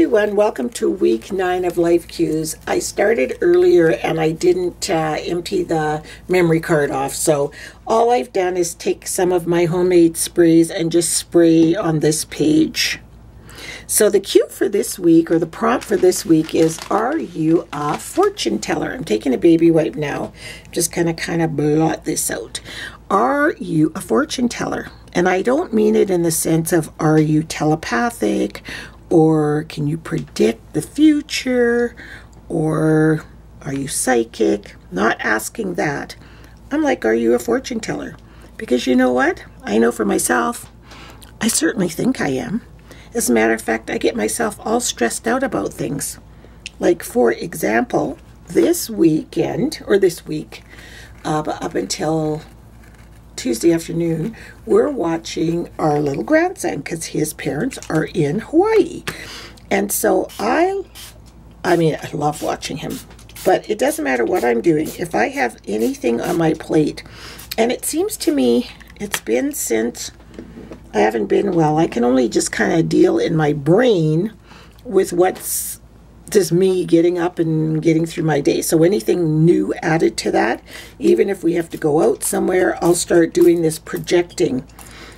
everyone, welcome to week 9 of Life Cues. I started earlier and I didn't empty the memory card off, so all I've done is take some of my homemade sprays and just spray on this page. So the cue for this week, or the prompt for this week, is, are you a fortune teller? I'm taking a baby wipe now, just kind of blot this out. Are you a fortune teller? And I don't mean it in the sense of, are you telepathic, or can you predict the future, or are you psychic? Not asking that. I'm like, are you a fortune teller? Because you know what? I know for myself, I certainly think I am. As a matter of fact, I get myself all stressed out about things. Like, for example, this weekend, or this week, up until Tuesday afternoon, we're watching our little grandson because his parents are in Hawaii. And so I love watching him, but it doesn't matter what I'm doing. If I have anything on my plate, and it seems to me it's been since I haven't been well, I can only just kind of deal in my brain with what's just me getting up and getting through my day. So anything new added to that, even if we have to go out somewhere, I'll start doing this projecting.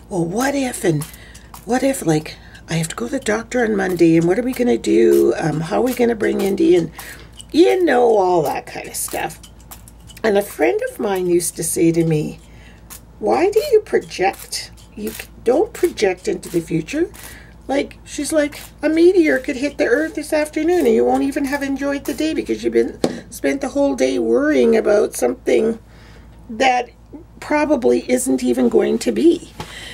Well, what if, like, I have to go to the doctor on Monday, and what are we going to do? How are we going to bring Indy? And you know, all that kind of stuff. And a friend of mine used to say to me, why do you project? You don't project into the future. Like, she's like, a meteor could hit the earth this afternoon and you won't even have enjoyed the day because you've spent the whole day worrying about something that probably isn't even going to be.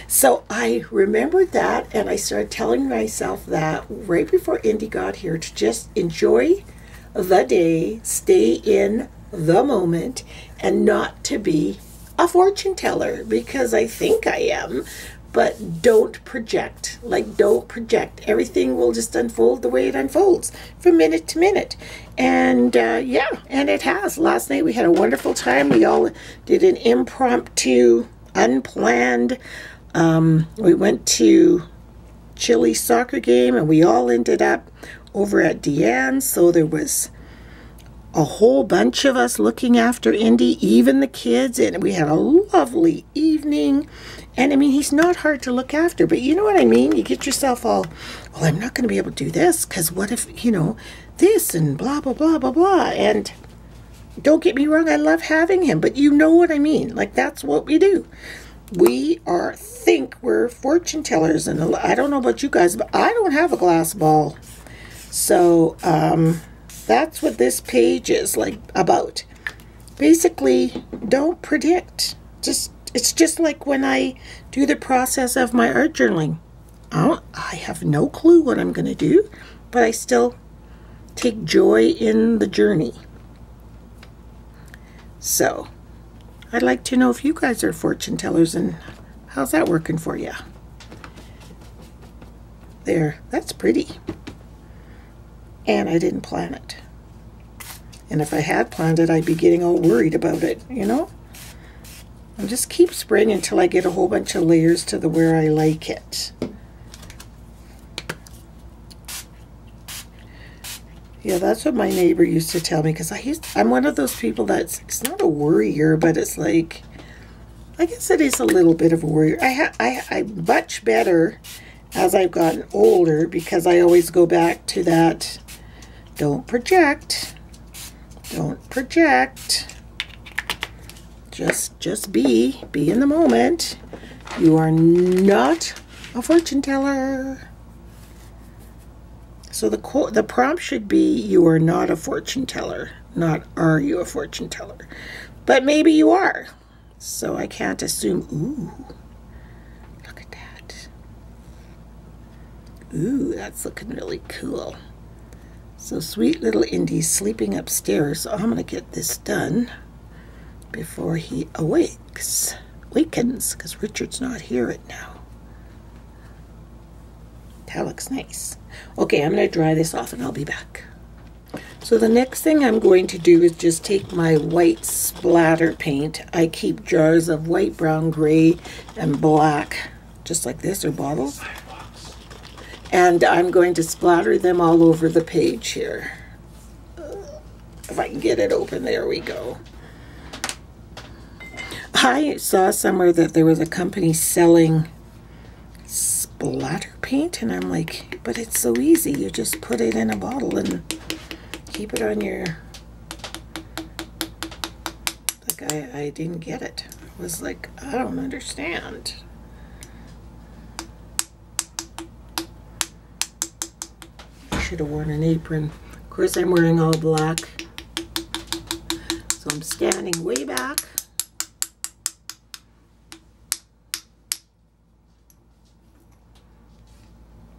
So I remembered that, and I started telling myself that right before Indy got here, to just enjoy the day, stay in the moment, and not to be a fortune teller, because I think I am. But don't project. Like, don't project. Everything will just unfold the way it unfolds from minute to minute. And yeah, and it has. Last night we had a wonderful time. We all did an impromptu, unplanned. We went to Chile soccer game, and we all ended up over at Deanne's. So there was a whole bunch of us looking after Indy, even the kids, and we had a lovely evening. And I mean, he's not hard to look after, but you know what I mean? You get yourself all, well, I'm not going to be able to do this, because what if, you know, this and blah, blah, blah, blah, blah. And don't get me wrong, I love having him, but you know what I mean? Like, that's what we do. We think we're fortune tellers, and I don't know about you guys, but I don't have a glass ball. So, that's what this page is like about. Basically, don't predict. It's just like when I do the process of my art journaling. I have no clue what I'm going to do, but I still take joy in the journey. So, I'd like to know if you guys are fortune tellers, and how's that working for you? There, that's pretty. And I didn't plan it. And if I had planned it, I'd be getting all worried about it, you know? And just keep spraying until I get a whole bunch of layers to the where I like it. Yeah, that's what my neighbor used to tell me, because I'm one of those people it's not a worrier, but it's like, I guess it is a little bit of a worrier. I'm much better as I've gotten older, because I always go back to that, don't project. Don't project. Just be in the moment. You are not a fortune teller. So the prompt should be, you are not a fortune teller, not are you a fortune teller. But maybe you are. So I can't assume. Ooh, look at that. Ooh, that's looking really cool. So sweet little Indy's sleeping upstairs, so I'm going to get this done before he awakens, because Richard's not here right now. That looks nice. Okay, I'm going to dry this off and I'll be back. So the next thing I'm going to do is just take my white splatter paint. I keep jars of white, brown, gray, and black, just like this, or bottles. And I'm going to splatter them all over the page here. If I can get it open, there we go. I saw somewhere that there was a company selling splatter paint, and I'm like, but it's so easy. You just put it in a bottle and keep it on your... Like, I didn't get it. I was like, I don't understand. I should have worn an apron. Of course, I'm wearing all black. So I'm standing way back.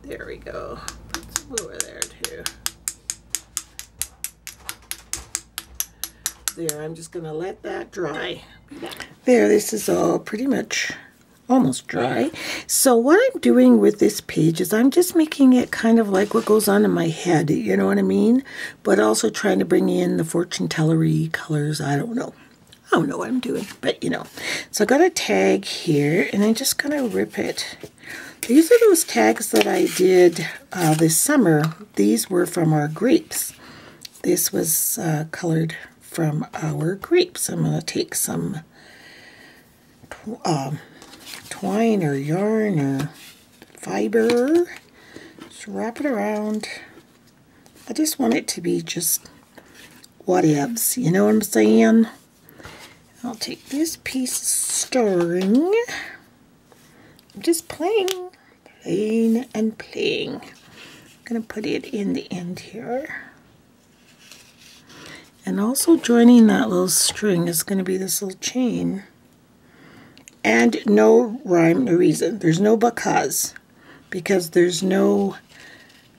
There we go. Put some over there too. There, I'm just gonna let that dry. There, this is all pretty much almost dry. So what I'm doing with this page is I'm just making it kind of like what goes on in my head, you know what I mean? But also trying to bring in the fortune tellery colors. I don't know what I'm doing, but you know. So I got a tag here, and I'm just gonna rip it. These are those tags that I did this summer. These were from our grapes. This was colored from our grapes. I'm going to take some twine or yarn or fiber. Just wrap it around. I just want it to be just whatevs. You know what I'm saying? I'll take this piece of string. I'm just playing and playing. I'm going to put it in the end here. And also joining that little string is going to be this little chain. And no rhyme, no reason. There's no because there's no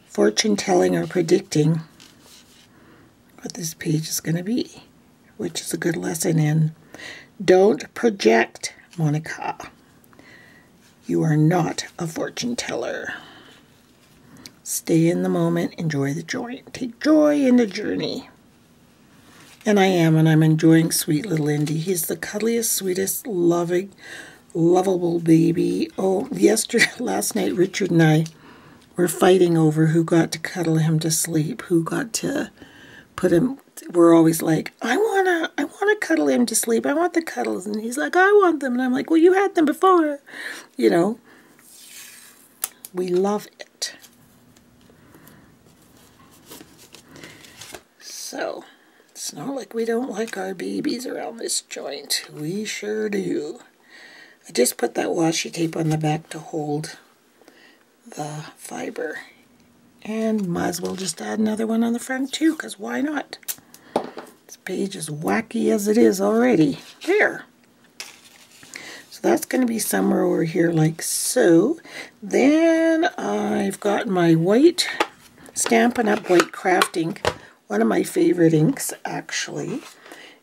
fortune telling or predicting what this page is going to be, which is a good lesson in don't project, Monica. You are not a fortune teller. Stay in the moment, enjoy the joy. Take joy in the journey. And I am, and I'm enjoying sweet little Indy. He's the cuddliest, sweetest, loving, lovable baby. Oh, last night, Richard and I were fighting over who got to cuddle him to sleep, who got to put him. We're always like, I wanna cuddle him to sleep. I want the cuddles, and he's like, I want them, and I'm like, well, you had them before, you know. We love it. So. It's not like we don't like our babies around this joint. We sure do. I just put that washi tape on the back to hold the fiber. And might as well just add another one on the front too, because why not? This page is wacky as it is already. There. So that's going to be somewhere over here like so. Then I've got my white Stampin' Up! White Craft ink. One of my favorite inks, actually.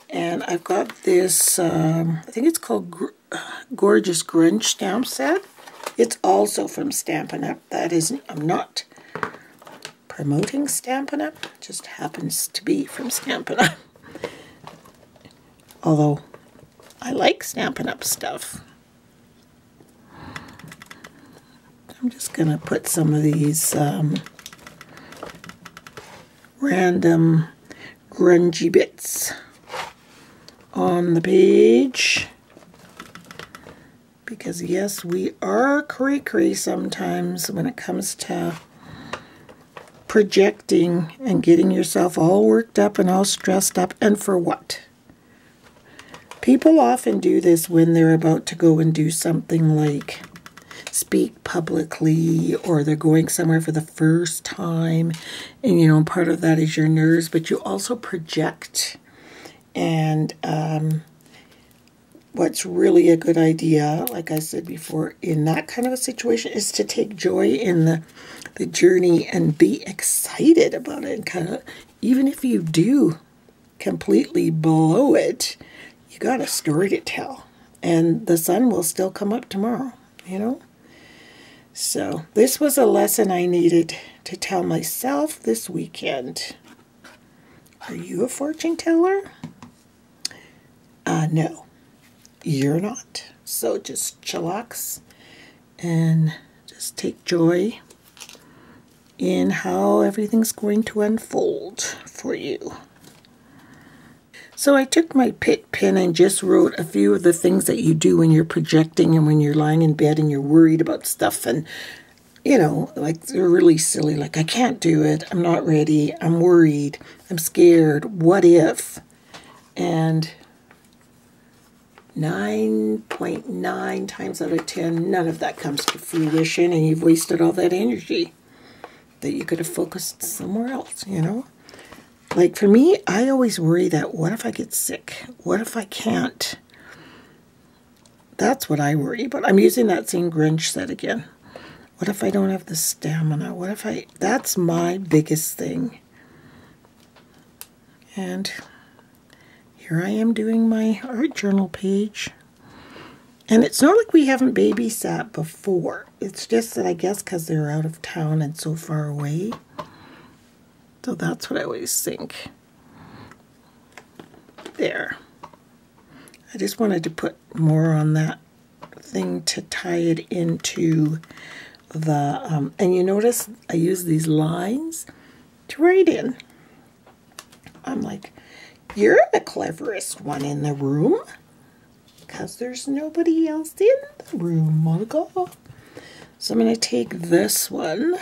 And I've got this, I think it's called Gorgeous Grinch stamp set. It's also from Stampin' Up! That is, I'm not promoting Stampin' Up! It just happens to be from Stampin' Up! Although, I like Stampin' Up! Stuff. I'm just going to put some of these random grungy bits on the page, because yes, we are cray-cray sometimes when it comes to projecting and getting yourself all worked up and all stressed up. And for what? People often do this when they're about to go and do something like speak publicly, or they're going somewhere for the first time, and you know, part of that is your nerves, but you also project. And what's really a good idea, like I said before, in that kind of a situation is to take joy in the journey and be excited about it, and kind of, even if you do completely blow it, you got a story to tell, and the sun will still come up tomorrow, you know. So this was a lesson I needed to tell myself this weekend. Are you a fortune teller? No, you're not. So just chillax and just take joy in how everything's going to unfold for you. So I took my Pitt pen and just wrote a few of the things that you do when you're projecting and when you're lying in bed and you're worried about stuff, and you know, like they're really silly, like I can't do it, I'm not ready, I'm worried, I'm scared, what if? And 9.9 times out of 10, none of that comes to fruition, and you've wasted all that energy that you could have focused somewhere else, you know? Like for me, I always worry that what if I get sick? What if I can't? That's what I worry about. I'm using that same Grinch set again. What if I don't have the stamina? What if I... That's my biggest thing. And here I am doing my art journal page. And it's not like we haven't babysat before. It's just that I guess because they're out of town and so far away. So that's what I always think. There. I just wanted to put more on that thing to tie it into the, and you notice I use these lines to write in. I'm like, you're the cleverest one in the room because there's nobody else in the room, Monica. So I'm going to take this one.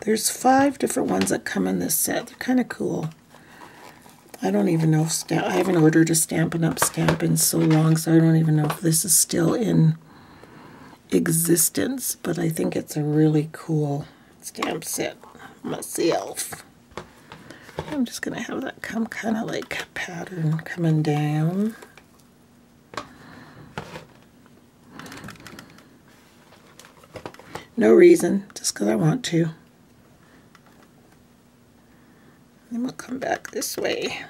There's 5 different ones that come in this set. They're kind of cool. I don't even know if I haven't ordered a Stampin' Up! Stamp in so long, so I don't even know if this is still in existence, but I think it's a really cool stamp set myself. I'm just going to have that come kind of like a pattern coming down. No reason, just because I want to. Then we'll come back this way.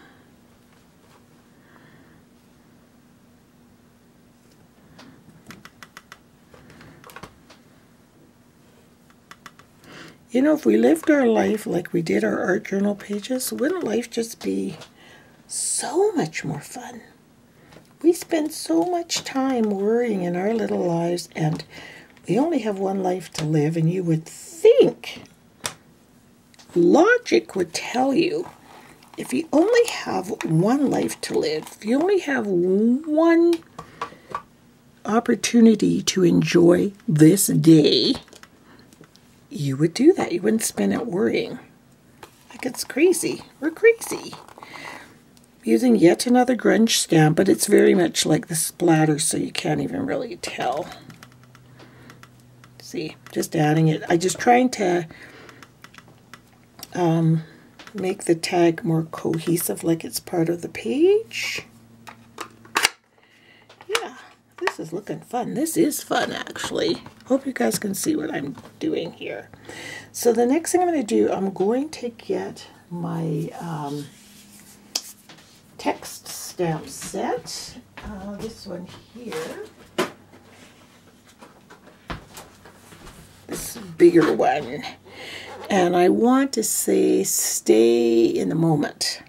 You know, if we lived our life like we did our art journal pages, wouldn't life just be so much more fun? We spend so much time worrying in our little lives, and we only have one life to live, and you would think, logic would tell you, if you only have one life to live, if you only have one opportunity to enjoy this day, you would do that. You wouldn't spend it worrying. Like, it's crazy. We're crazy. Using yet another Grinch stamp, but it's very much like the splatter, so you can't even really tell. See, just adding it. I'm just trying to make the tag more cohesive, like it's part of the page. Yeah, this is looking fun. This is fun, actually. Hope you guys can see what I'm doing here. So the next thing I'm going to do, I'm going to get my text stamp set. This one here. This bigger one. And I want to say, stay in the moment.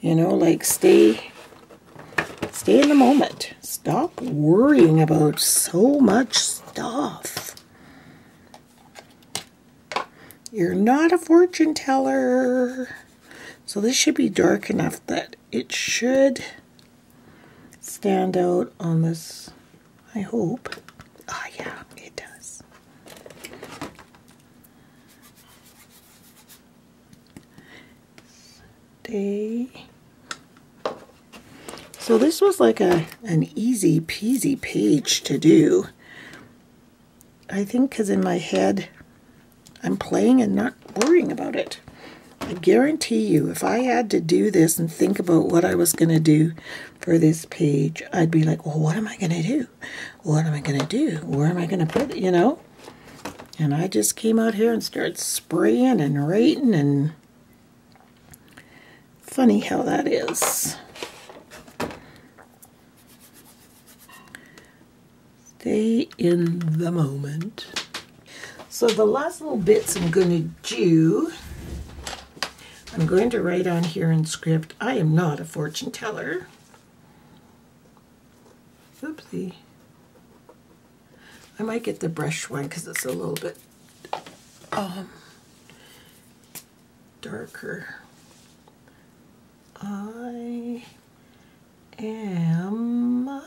You know, like stay in the moment. Stop worrying about so much stuff. You're not a fortune teller. So this should be dark enough that it should stand out on this, I hope. Oh yeah, it does. Stay. So this was like an easy peasy page to do. I think because in my head I'm playing and not worrying about it. I guarantee you, if I had to do this and think about what I was going to do for this page, I'd be like, well, what am I going to do? What am I going to do? Where am I going to put it, you know? And I just came out here and started spraying and writing, and funny how that is. Stay in the moment. So the last little bits I'm going to do, I'm going to write on here in script, I am not a fortune teller. Oopsie. I might get the brush one because it's a little bit darker. I am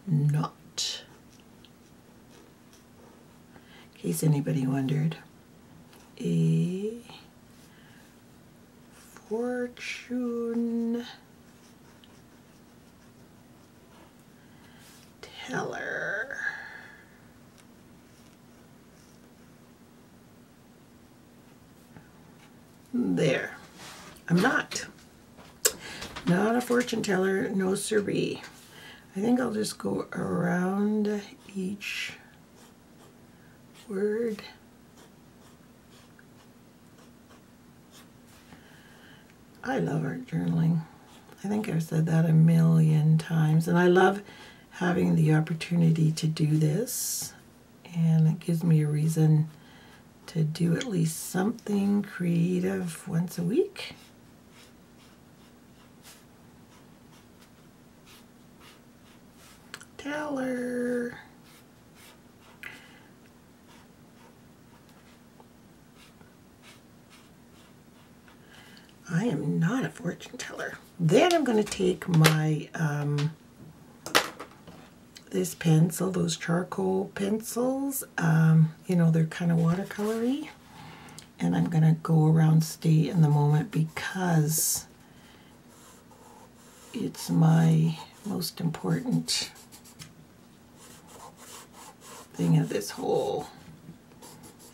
not. In case anybody wondered, a fortune teller. There. I'm not. Not a fortune teller, no siree. I think I'll just go around each word. I love art journaling. I think I've said that a million times, and I love having the opportunity to do this, and it gives me a reason to do at least something creative once a week. Teller. I am not a fortune teller. Then I'm going to take my this pencil, those charcoal pencils, you know, they're kind of watercolory, and I'm going to go around stay in the moment because it's my most important thing of this whole,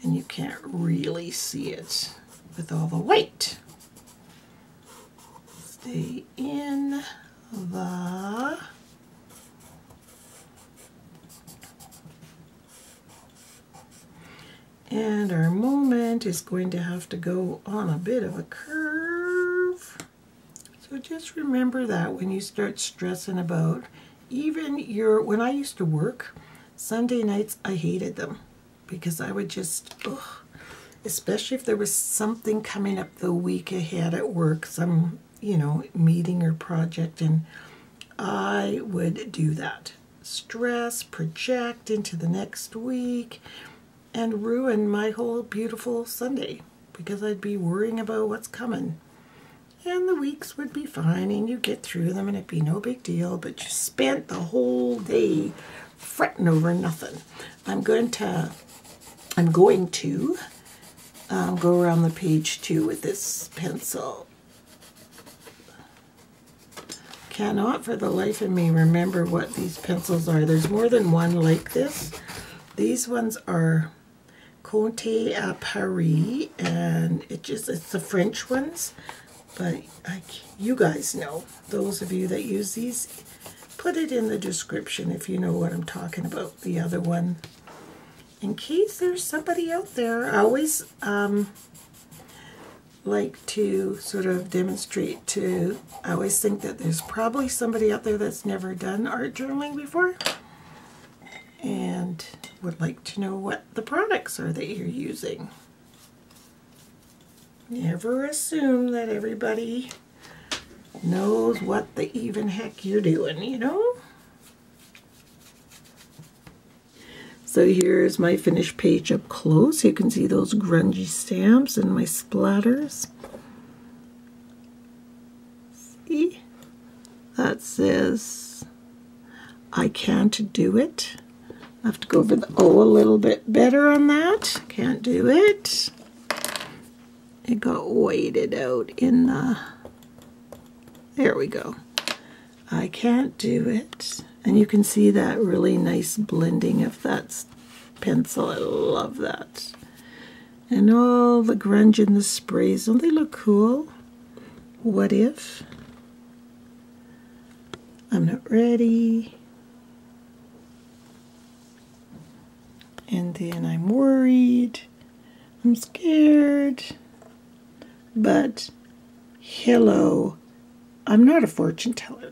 and you can't really see it with all the white. Stay in the and our moment is going to have to go on a bit of a curve. So just remember that when you start stressing about even when I used to work, Sunday nights I hated them because I would just, especially if there was something coming up the week ahead at work, some, you know, meeting or project, and I would do that. Stress, project into the next week, and ruin my whole beautiful Sunday because I'd be worrying about what's coming. And the weeks would be fine and you get through them and it'd be no big deal, but you spent the whole day fretting over nothing. I'm going to go around the page too with this pencil. Cannot for the life of me remember what these pencils are. There's more than one like this. These ones are Conte à Paris, and it's the French ones, but you guys know, those of you that use these, put it in the description if you know what I'm talking about, the other one. In case there's somebody out there, I always like to sort of demonstrate I always think that there's probably somebody out there that's never done art journaling before and would like to know what the products are that you're using. Never assume that everybody knows what the even heck you're doing, you know? So here's my finished page up close. You can see those grungy stamps and my splatters. See? That says, I can't do it. I have to go over the O a little bit better on that. Can't do it. It got weighted out in the, there we go. I can't do it. And you can see that really nice blending of that pencil. I love that. And all the grunge in the sprays. Don't they look cool? What if? I'm not ready. And then I'm worried. I'm scared. But hello, I'm not a fortune teller.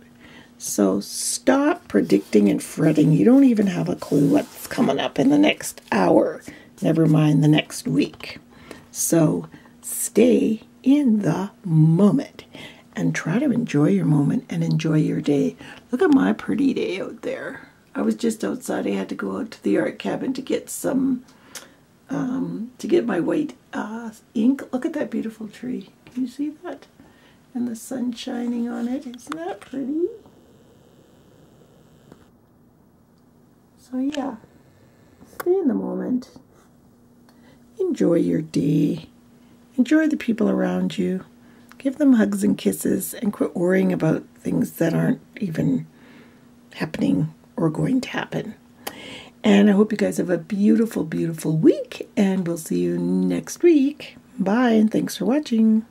So stop predicting and fretting. You don't even have a clue what's coming up in the next hour, never mind the next week. So stay in the moment and try to enjoy your moment and enjoy your day. Look at my pretty day out there. I was just outside. I had to go out to the art cabin to get some to get my white ink. Look at that beautiful tree. Can you see that? And the sun shining on it. Isn't that pretty? So yeah, stay in the moment. Enjoy your day. Enjoy the people around you. Give them hugs and kisses and quit worrying about things that aren't even happening or going to happen. And I hope you guys have a beautiful, beautiful week, and we'll see you next week. Bye, and thanks for watching.